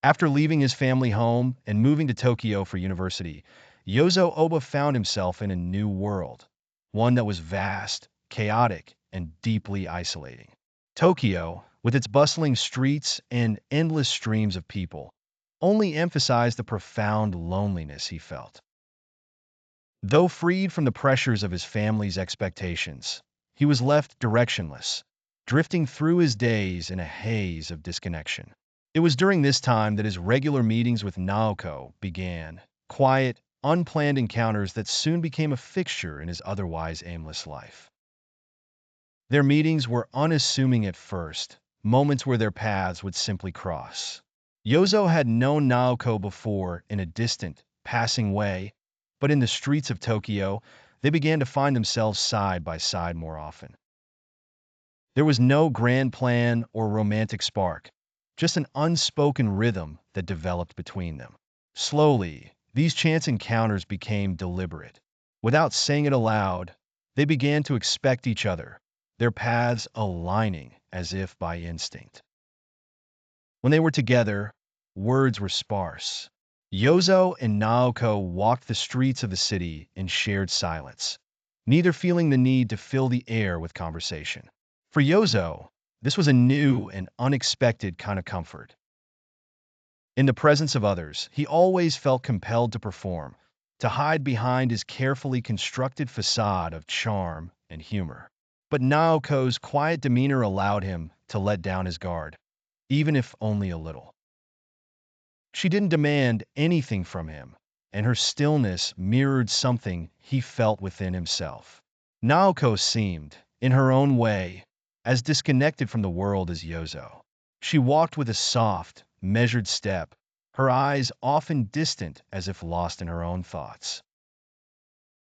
After leaving his family home and moving to Tokyo for university, Yozo Oba found himself in a new world, one that was vast, chaotic, and deeply isolating. Tokyo, with its bustling streets and endless streams of people, only emphasized the profound loneliness he felt. Though freed from the pressures of his family's expectations, he was left directionless, drifting through his days in a haze of disconnection. It was during this time that his regular meetings with Naoko began, quiet, unplanned encounters that soon became a fixture in his otherwise aimless life. Their meetings were unassuming at first, moments where their paths would simply cross. Yozo had known Naoko before in a distant, passing way, but in the streets of Tokyo, they began to find themselves side by side more often. There was no grand plan or romantic spark, just an unspoken rhythm that developed between them. Slowly, these chance encounters became deliberate. Without saying it aloud, they began to expect each other, their paths aligning as if by instinct. When they were together, words were sparse. Yozo and Naoko walked the streets of the city in shared silence, neither feeling the need to fill the air with conversation. For Yozo, this was a new and unexpected kind of comfort. In the presence of others, he always felt compelled to perform, to hide behind his carefully constructed facade of charm and humor. But Naoko's quiet demeanor allowed him to let down his guard, even if only a little. She didn't demand anything from him, and her stillness mirrored something he felt within himself. Naoko seemed, in her own way, as disconnected from the world as Yozo. She walked with a soft, measured step, her eyes often distant as if lost in her own thoughts.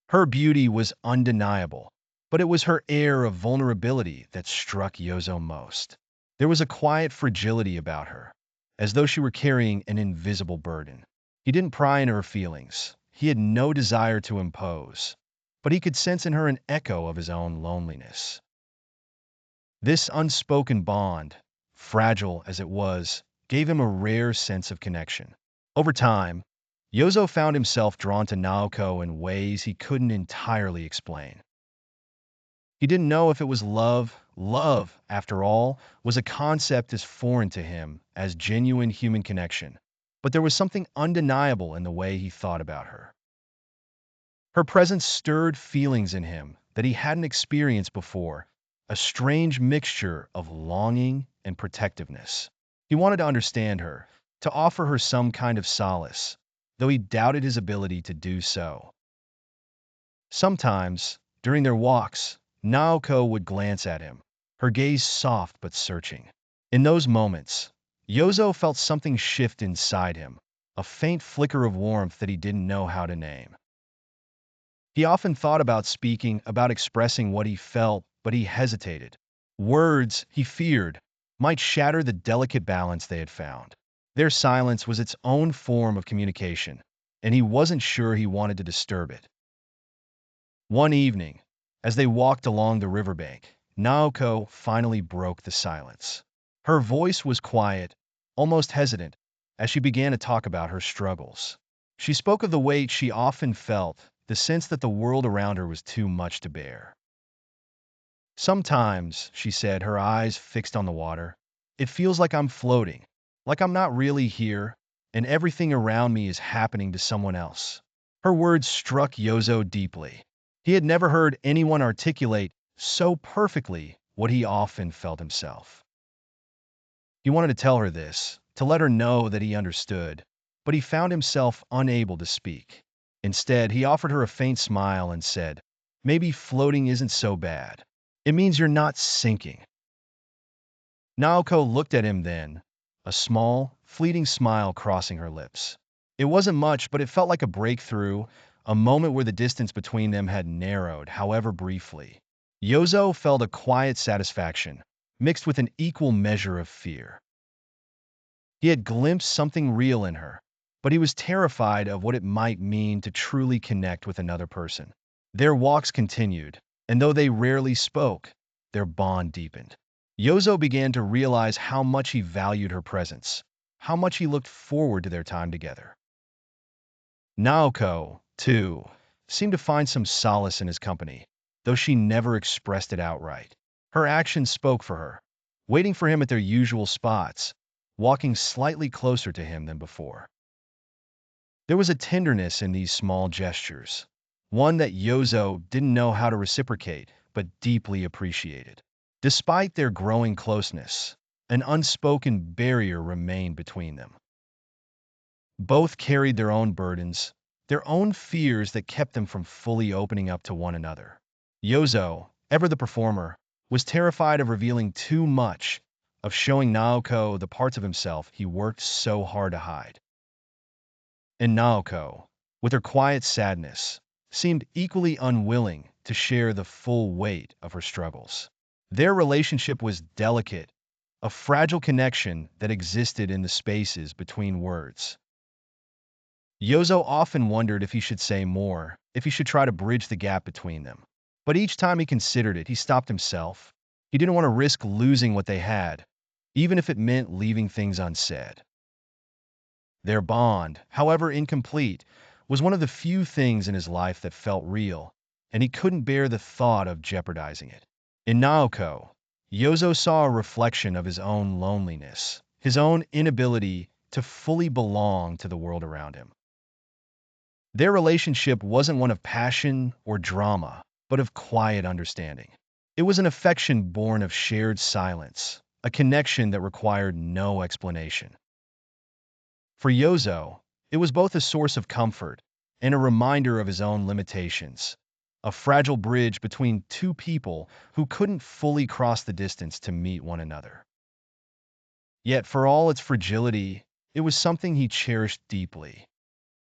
Her beauty was undeniable, but it was her air of vulnerability that struck Yozo most. There was a quiet fragility about her, as though she were carrying an invisible burden. He didn't pry into her feelings. He had no desire to impose, but he could sense in her an echo of his own loneliness. This unspoken bond, fragile as it was, gave him a rare sense of connection. Over time, Yozo found himself drawn to Naoko in ways he couldn't entirely explain. He didn't know if it was love. Love, after all, was a concept as foreign to him as genuine human connection. But there was something undeniable in the way he thought about her. Her presence stirred feelings in him that he hadn't experienced before, a strange mixture of longing and protectiveness. He wanted to understand her, to offer her some kind of solace, though he doubted his ability to do so. Sometimes, during their walks, Naoko would glance at him, her gaze soft but searching. In those moments, Yozo felt something shift inside him, a faint flicker of warmth that he didn't know how to name. He often thought about speaking, about expressing what he felt, but he hesitated. Words, he feared, might shatter the delicate balance they had found. Their silence was its own form of communication, and he wasn't sure he wanted to disturb it. One evening, as they walked along the riverbank, Naoko finally broke the silence. Her voice was quiet, almost hesitant, as she began to talk about her struggles. She spoke of the weight she often felt, the sense that the world around her was too much to bear. Sometimes, she said, her eyes fixed on the water, it feels like I'm floating, like I'm not really here, and everything around me is happening to someone else. Her words struck Yozo deeply. He had never heard anyone articulate so perfectly what he often felt himself. He wanted to tell her this, to let her know that he understood, but he found himself unable to speak. Instead, he offered her a faint smile and said, "Maybe floating isn't so bad. It means you're not sinking." Naoko looked at him then, a small, fleeting smile crossing her lips. It wasn't much, but it felt like a breakthrough, a moment where the distance between them had narrowed, however briefly. Yozo felt a quiet satisfaction, mixed with an equal measure of fear. He had glimpsed something real in her, but he was terrified of what it might mean to truly connect with another person. Their walks continued, and though they rarely spoke, their bond deepened. Yozo began to realize how much he valued her presence, how much he looked forward to their time together. Naoko, too, seemed to find some solace in his company, though she never expressed it outright. Her actions spoke for her, waiting for him at their usual spots, walking slightly closer to him than before. There was a tenderness in these small gestures, one that Yozo didn't know how to reciprocate, but deeply appreciated. Despite their growing closeness, an unspoken barrier remained between them. Both carried their own burdens, their own fears that kept them from fully opening up to one another. Yozo, ever the performer, was terrified of revealing too much, of showing Naoko the parts of himself he worked so hard to hide. And Naoko, with her quiet sadness, seemed equally unwilling to share the full weight of her struggles. Their relationship was delicate, a fragile connection that existed in the spaces between words. Yozo often wondered if he should say more, if he should try to bridge the gap between them. But each time he considered it, he stopped himself. He didn't want to risk losing what they had, even if it meant leaving things unsaid. Their bond, however incomplete, was one of the few things in his life that felt real, and he couldn't bear the thought of jeopardizing it. In Naoko, Yozo saw a reflection of his own loneliness, his own inability to fully belong to the world around him. Their relationship wasn't one of passion or drama, but of quiet understanding. It was an affection born of shared silence, a connection that required no explanation. For Yozo, it was both a source of comfort and a reminder of his own limitations, a fragile bridge between two people who couldn't fully cross the distance to meet one another. Yet, for all its fragility, it was something he cherished deeply.